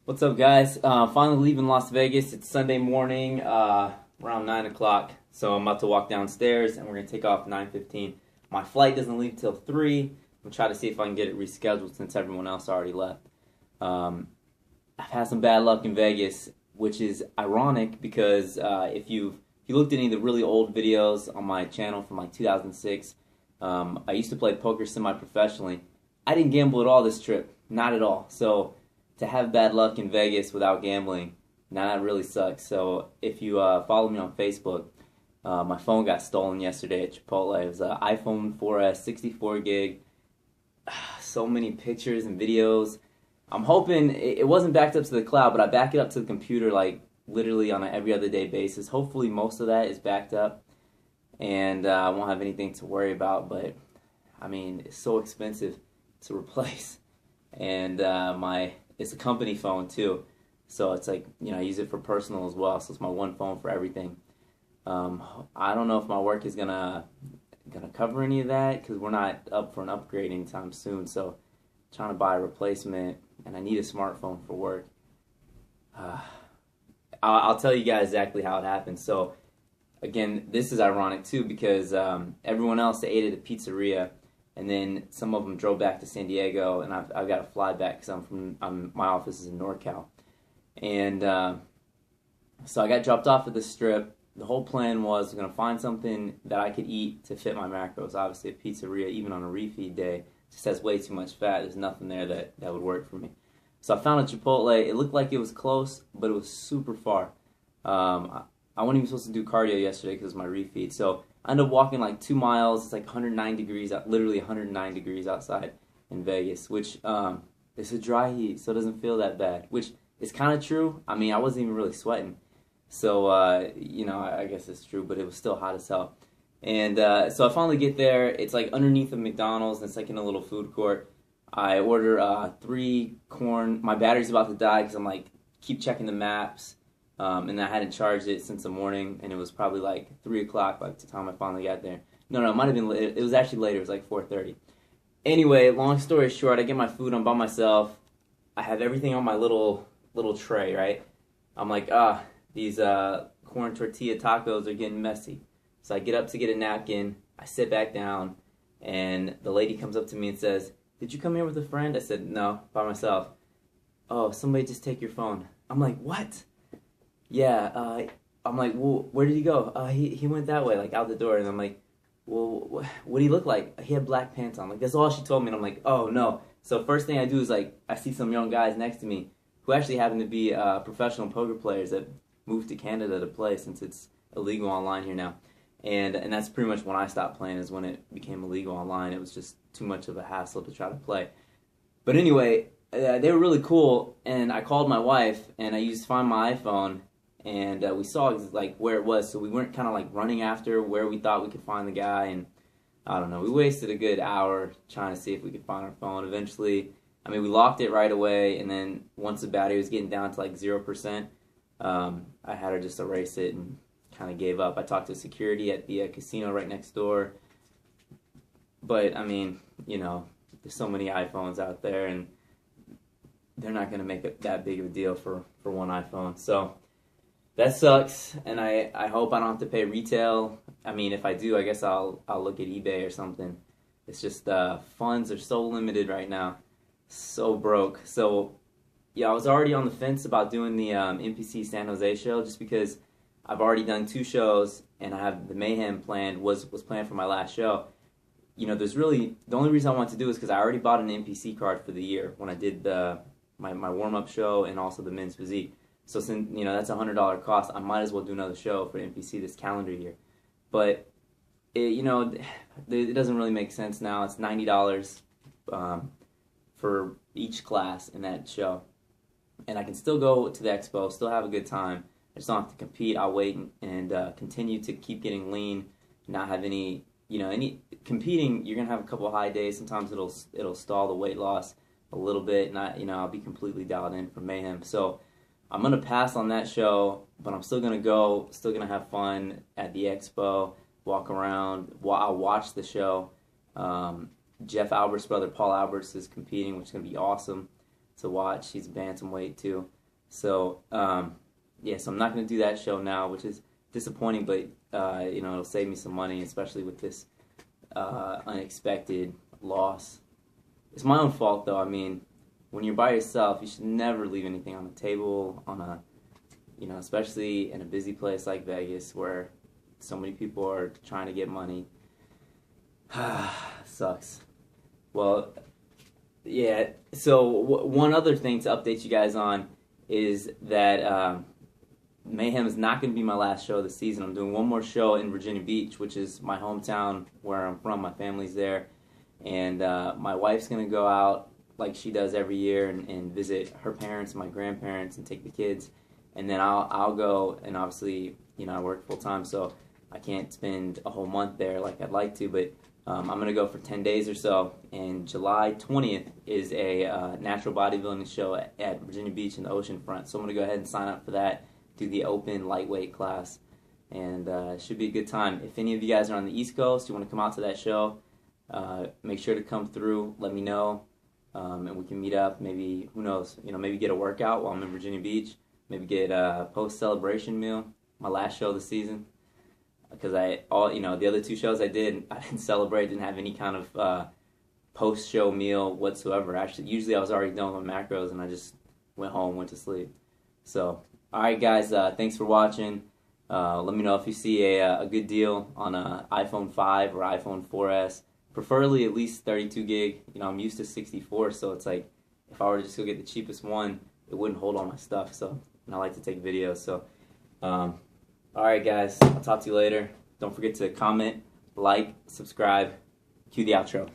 What's up, guys? Finally leaving Las Vegas. It's Sunday morning, around 9 o'clock. So I'm about to walk downstairs, and we're going to take off at 9:15. My flight doesn't leave till 3. I'm going to try to see if I can get it rescheduled since everyone else already left. I've had some bad luck in Vegas, which is ironic because if you looked at any of the really old videos on my channel from like 2006, I used to play poker semi-professionally. I didn't gamble at all this trip, not at all. So to have bad luck in Vegas without gambling, now that really sucks. So if you follow me on Facebook, my phone got stolen yesterday at Chipotle. It was an iPhone 4S, 64 gig, so many pictures and videos. I'm hoping it wasn't backed up to the cloud, but I back it up to the computer like literally on an every other day basis. Hopefully most of that is backed up, and I won't have anything to worry about. But I mean, it's so expensive to replace, and it's a company phone too, so it's like, I use it for personal as well. So it's my one phone for everything. I don't know if my work is gonna cover any of that because we're not up for an upgrade anytime soon. So trying to buy a replacement, and I need a smartphone for work. I'll tell you guys exactly how it happened. So again, this is ironic too because everyone else ate at a pizzeria, and then some of them drove back to San Diego, and I've got to fly back because my office is in NorCal, and so I got dropped off at the Strip. The whole plan was going to find something that I could eat to fit my macros. Obviously, a pizzeria, even on a refeed day, just has way too much fat. There's nothing there that would work for me. So I found a Chipotle. It looked like it was close, but it was super far. I wasn't even supposed to do cardio yesterday because it was my refeed. So I ended up walking like 2 miles. It's like 109 degrees, literally 109 degrees outside in Vegas, which it's a dry heat, so it doesn't feel that bad, which is kind of true. I mean, I wasn't even really sweating. So, I guess it's true, but it was still hot as hell. And so I finally get there. It's like underneath a McDonald's, and it's like in a little food court. I order 3 corn. My battery's about to die because I'm like, keep checking the maps. And I hadn't charged it since the morning, and it was probably like 3 o'clock by the time I finally got there. No, it might have been late. It was actually later. It was like 4:30. Anyway, long story short, I get my food. I'm by myself. I have everything on my little tray, right? I'm like, these corn tortilla tacos are getting messy. So I get up to get a napkin. I sit back down, and the lady comes up to me and says, "Did you come here with a friend?" I said, "No, by myself." "Oh, somebody just take your phone." I'm like, "What?" "Yeah." I'm like, "Well, where did he go?" He went that way, like out the door." And I'm like, "Well, what did he look like?" "He had black pants on." Like, that's all she told me. And I'm like, "Oh no." So first thing I do is like, I see some young guys next to me who actually happen to be professional poker players that moved to Canada to play since it's illegal online here now. And that's pretty much when I stopped playing, is when it became illegal online. It was just too much of a hassle to try to play. But anyway, they were really cool, and I called my wife, and I used Find My iPhone, and we saw like where it was, so we weren't kind of like running after where we thought we could find the guy. And I don't know, we wasted a good hour trying to see if we could find our phone. Eventually, I mean, we locked it right away, and then once the battery was getting down to like 0%, I had her just erase it and kind of gave up. I talked to security at the casino right next door, but I mean, there's so many iPhones out there, and they're not going to make it that big of a deal for one iPhone. So that sucks, and I hope I don't have to pay retail. I mean, if I do, I guess I'll look at eBay or something. It's just funds are so limited right now, so broke. So yeah, I was already on the fence about doing the NPC San Jose show just because I've already done 2 shows, and I have the Mayhem planned, was planned for my last show. There's really, the only reason I want to do is because I already bought an NPC card for the year when I did my warm-up show and also the men's physique. So since, that's a $100 cost, I might as well do another show for NPC this calendar year. But, it doesn't really make sense now. It's $90 for each class in that show. And I can still go to the expo, still have a good time. I just don't have to compete. I'll wait and continue to keep getting lean, not have any competing. You're gonna have a couple of high days. Sometimes it'll stall the weight loss a little bit, and I'll be completely dialed in for Mayhem. So I'm gonna pass on that show, but I'm still gonna go, still gonna have fun at the expo, walk around. I'll watch the show. Jeff Albert's brother Paul Alberts is competing, which is gonna be awesome. to watch. He's bantamweight too. So yeah, so I'm not going to do that show now, which is disappointing, but you know, it'll save me some money, especially with this unexpected loss. It's my own fault though. I mean, when you're by yourself, you should never leave anything on the table, on a, you know, especially in a busy place like Vegas where so many people are trying to get money. Sucks. Well, yeah, so one other thing to update you guys on is that Mayhem is not going to be my last show of the season. I'm doing one more show in Virginia Beach, which is my hometown where I'm from. My family's there. And my wife's going to go out like she does every year and visit her parents, my grandparents, and take the kids. And then I'll go, and obviously, you know, I work full-time, so I can't spend a whole month there like I'd like to, but I'm going to go for 10 days or so. And July 20th is a natural bodybuilding show at Virginia Beach in the ocean front. So I'm going to go ahead and sign up for that, do the open lightweight class, and it should be a good time. If any of you guys are on the East Coast, you want to come out to that show, make sure to come through, let me know, and we can meet up. Maybe, who knows, you know, maybe get a workout while I'm in Virginia Beach, maybe get a post-celebration meal, my last show of the season, because you know, the other two shows I didn't celebrate, didn't have any kind of post-show meal whatsoever. Actually, usually I was already done with my macros, and I just went home, went to sleep. So, alright guys, thanks for watching. Let me know if you see a good deal on an iPhone 5 or iPhone 4S. Preferably at least 32 gig. You know, I'm used to 64, so it's like if I were to just go get the cheapest one, it wouldn't hold all my stuff. So, and I like to take videos. So, alright guys, I'll talk to you later. Don't forget to comment, like, subscribe. Cue the outro.